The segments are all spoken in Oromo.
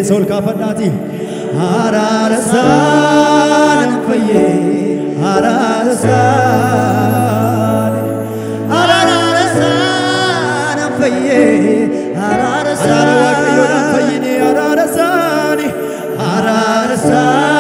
Sol kafanati ararasan faye ararasan faye ararasan faye ni ararasan faye ararasan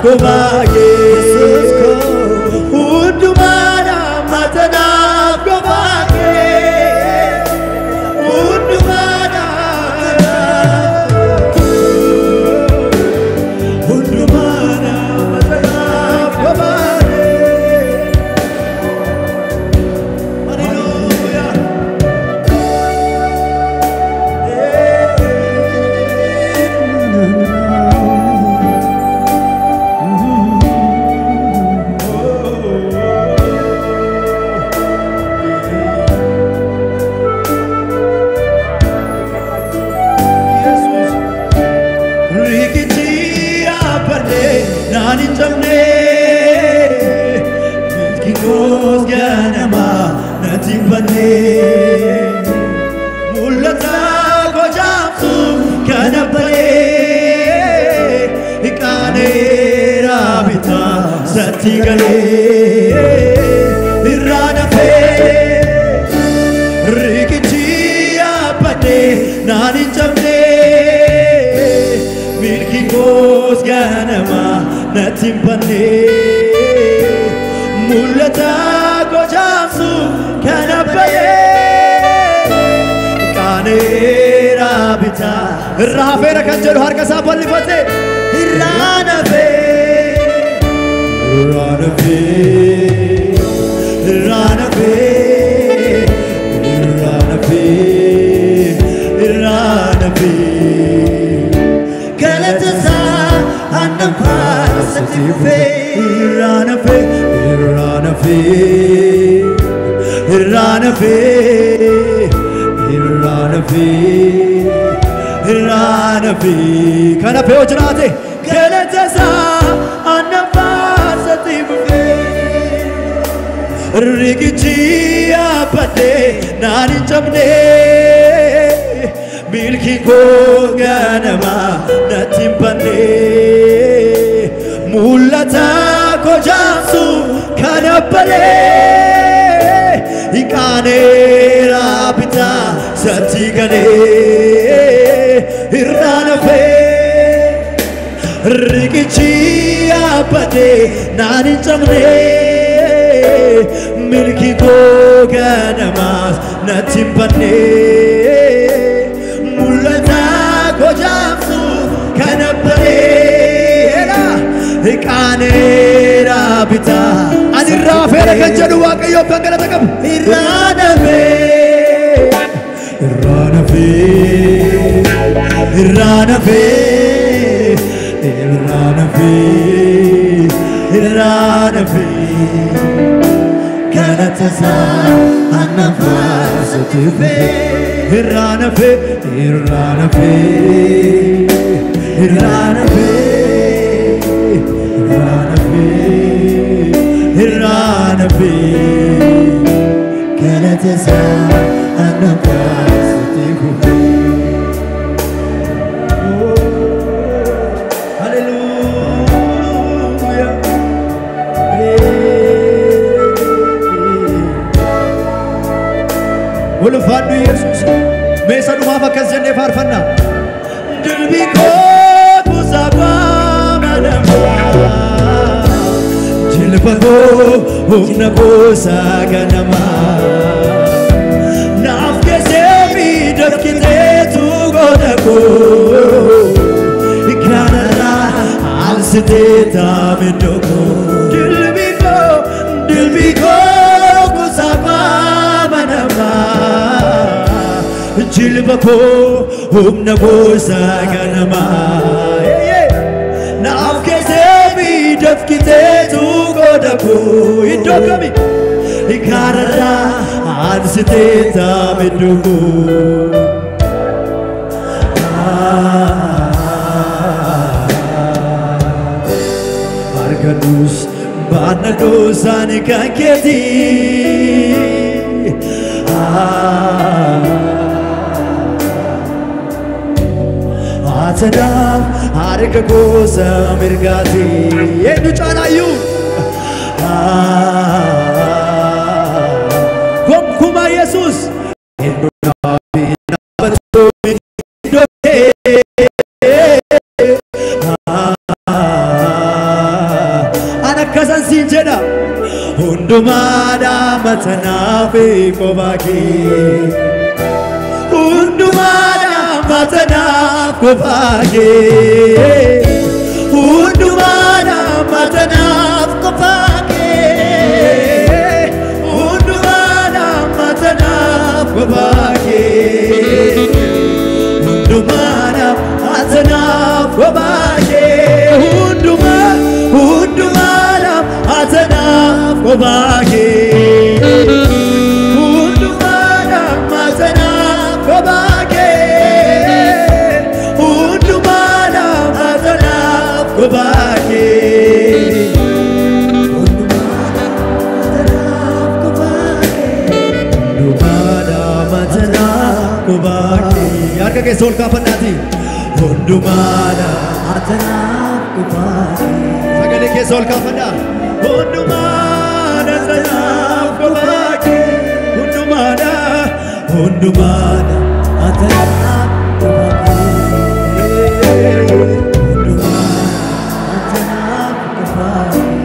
gobage Undumana matanaf gobage Undumana matanaf gobage Hallelujah Satigale irana fe rikichia pade nani jamne mirki kos ganama natimpane mulata ko jamsu kanapaye kanera bita rafera kanjero har kasa balli fate irana fe Run away, run away, run away, run away. Galataza, anampas atife. Run away, run away, run away, run away, run away. Kana pe ojrate. Galataza, anampas Rikichia pate nani jamne milki ko ganama natimpane mulata ko jamsu kanapale ikane rabita satigane irana fe Rikichia pate nani jamne milki ko ganamas natimpane mulata ko jamsu kanapale ikane rabita ani rafera kanjadu waqayyo kangalata qab irana fe irana fe irana fe irana fe irana fe Galataza anafas atife irana fe irana fe irana fe irana fe irana fe Galataza anafas atife Ulfanu Jesus mesa duma fakazene farfanna dilbiko musaba madama jilbako humna bosa ganama nafke sebi dafkite tu godako ikanara alsite tamidoko dilbiko musaba madama Jilbako humna bosa ganama Naaf kesebi dafkite tu godako Idokami Ikarara ansite tamiduko Arganus banadosan kanketi Atadam harika gosa mirgati Yendu chanayu Kuma Jesus Yendu nabi nabatu mindoke jedha hundumaadha matanaaf kobaakee hundumaadha matanaaf kobaakee hundumaadha matanaaf kobaakee hundumaadha matanaaf kobaakee hundumaadha matanaaf kobaakee hundumaadha matanaaf kobaakee hundumaadha matanaaf kobaakee hundumaadha matanaaf kobaakee hundumaadha matanaaf kobaakee hundumaadha matanaaf kobaakee harka keessa ol kaafadhaati hundumaadha matanaaf kobaakee sagalee keessa ol kaafadhaa hundumaadha matanaaf kobaakee hundumaadha matanaaf kobaakee hundumaadha matanaaf kobaakee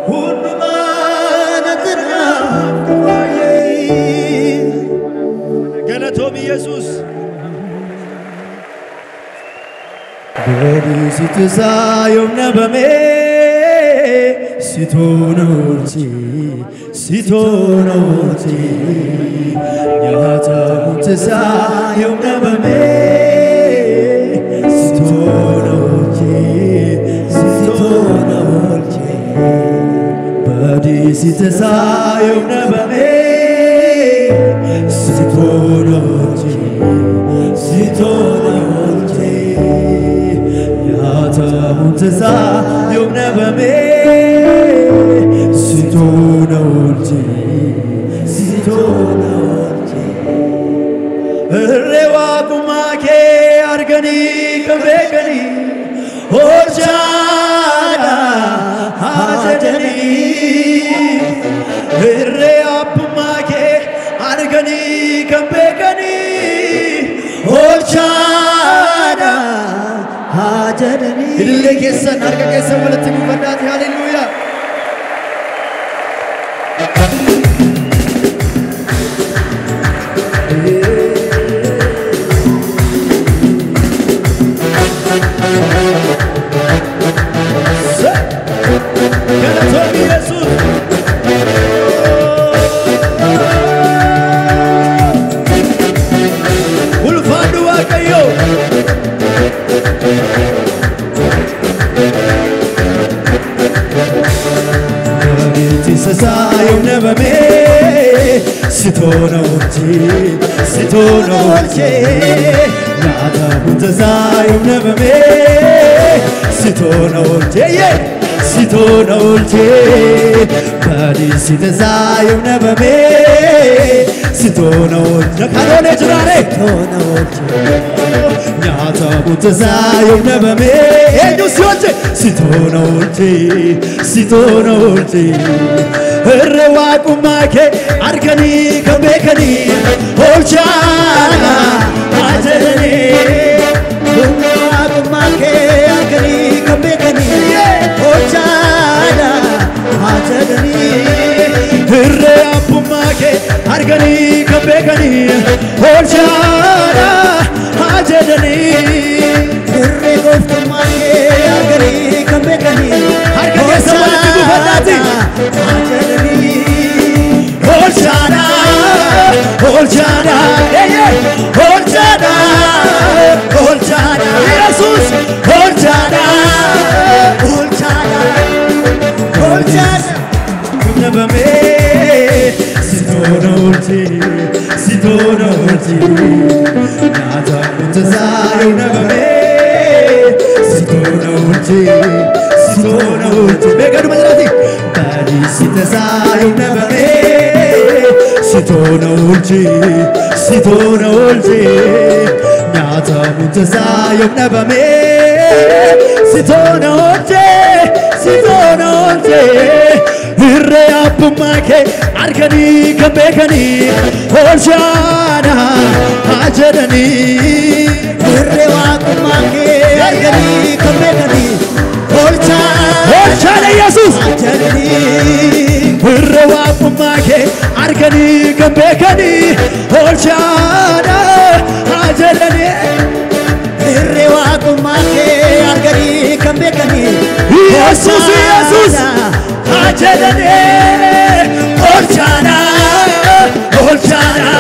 hundumaadha matanaaf kobaakee galatoomi Yesuus Bedi sitza yom nabame sitonoti Nyata mutza yom nabame sitonoti Bedi sitza yom nabame sitonoti Mutza yom nabame sitonoti rewa kumake argani kabegani hojana hajani rewa kumake argani kabegani hojana hajani illee keessan harka keessan walitti gufadhaati haleluuyaa galatoomi Yesuus ulfaadhu Waaqayyo Sasa yom nabame sitonoti Nada mutza yom nabame sitonoti Badi sitza yom nabame sitonoti Nakarone jirare Nada mutza yom nabame sitonoti Rewa kumake argani kabekani Olchana hajani Rewa kumake argani kabekani Olchana hajani Rewa kumake argani kabekani Olchana hajani Rewa kumake argani kabekani Harka keessa walitti gufadhaati Olchana Yesus Olchana nabame sitonoti Nata mutza yom nabame sitonoti Begadu mazrati Badi sitza yom nabame sitonoti Nyata mutza yom nabame sitonoti Irre appumake argani kabekani Olchana hajani كبكني أرجعنا أجلني الرواق ماكي أرجري كبكني يسوع أجلني أرجعنا أرجعنا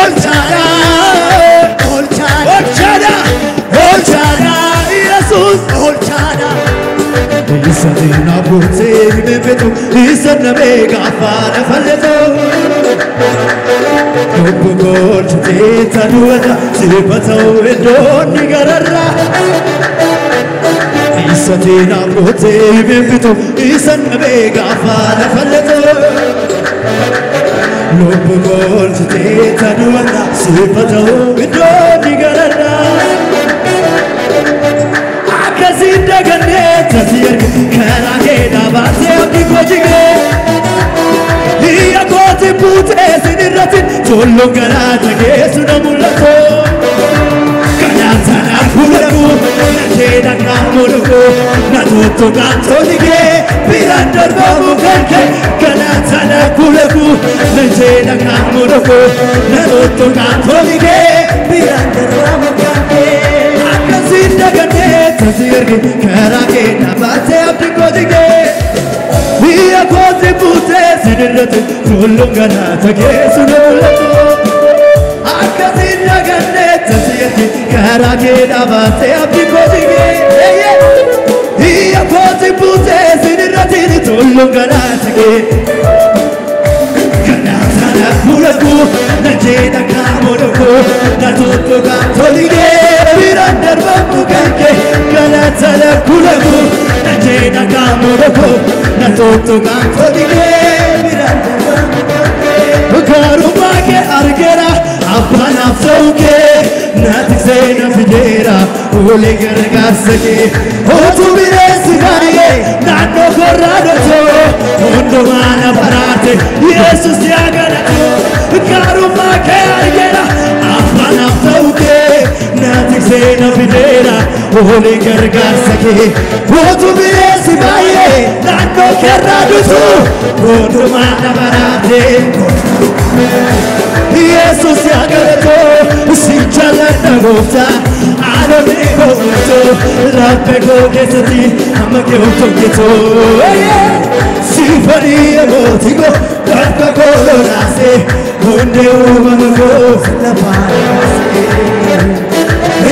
أرجعنا أرجعنا أرجعنا يسوع أرجعنا إسرائيل أبوتي من بيتو إسرائيل بيقافا نفلتو نبغول جديد تنودا سيبتو إدون نجارلا إسرائيل أبوتي من بيتو إسرائيل بيقافا نفلتو نبغول جديد تنودا سيبتو إدون نجارلا Kazinda ganne tasir kara ke da base abdi kojige iya koti pute siniratin tollo gara tage sunamulato kana sana kulaku nache da kamuluku na tutto gantolige pirandar babu kanke kana sana kulaku nache da kamuluku na tutto gantolige pirandar babu kanke Kazinda ganne tasir kara ke da base abdi kojige iya koti pute siniratin tollo gara tage sunamulato Kazinda ganne tasir kara ke da base abdi kojige iya koti pute siniratin tollo gara tage Kanatana kulaku najeda kamuluku na tutto gantolige Birandar babu kanke kanatana kulaku najeda kamuluku na tutto gantolige Birandar babu kanke karuma ke argera apana fauke natisena fidera ule gargasake otu biresi gaye nano corrado ondo mana barate Jesus yaganato karuma ke argera apana fauke natisena fidera ule gargasake otu biresi gaye nano corrado ondo mana barate Jesus yaganato sinjalana gofta alone goto rabbe gogesati amake otoketo sifani emotigo rabbe golorase onde umango la parase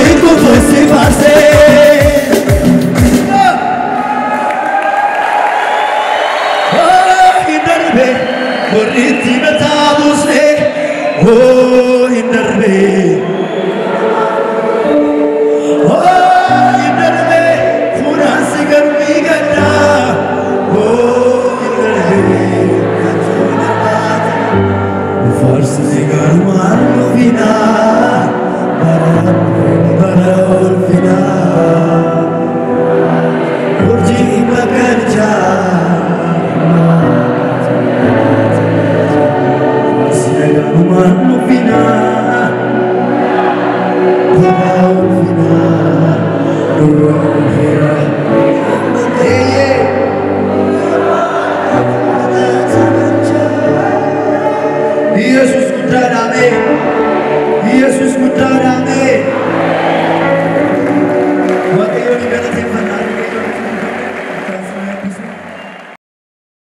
ego fosse passe oh indarbe moriti metabusne oh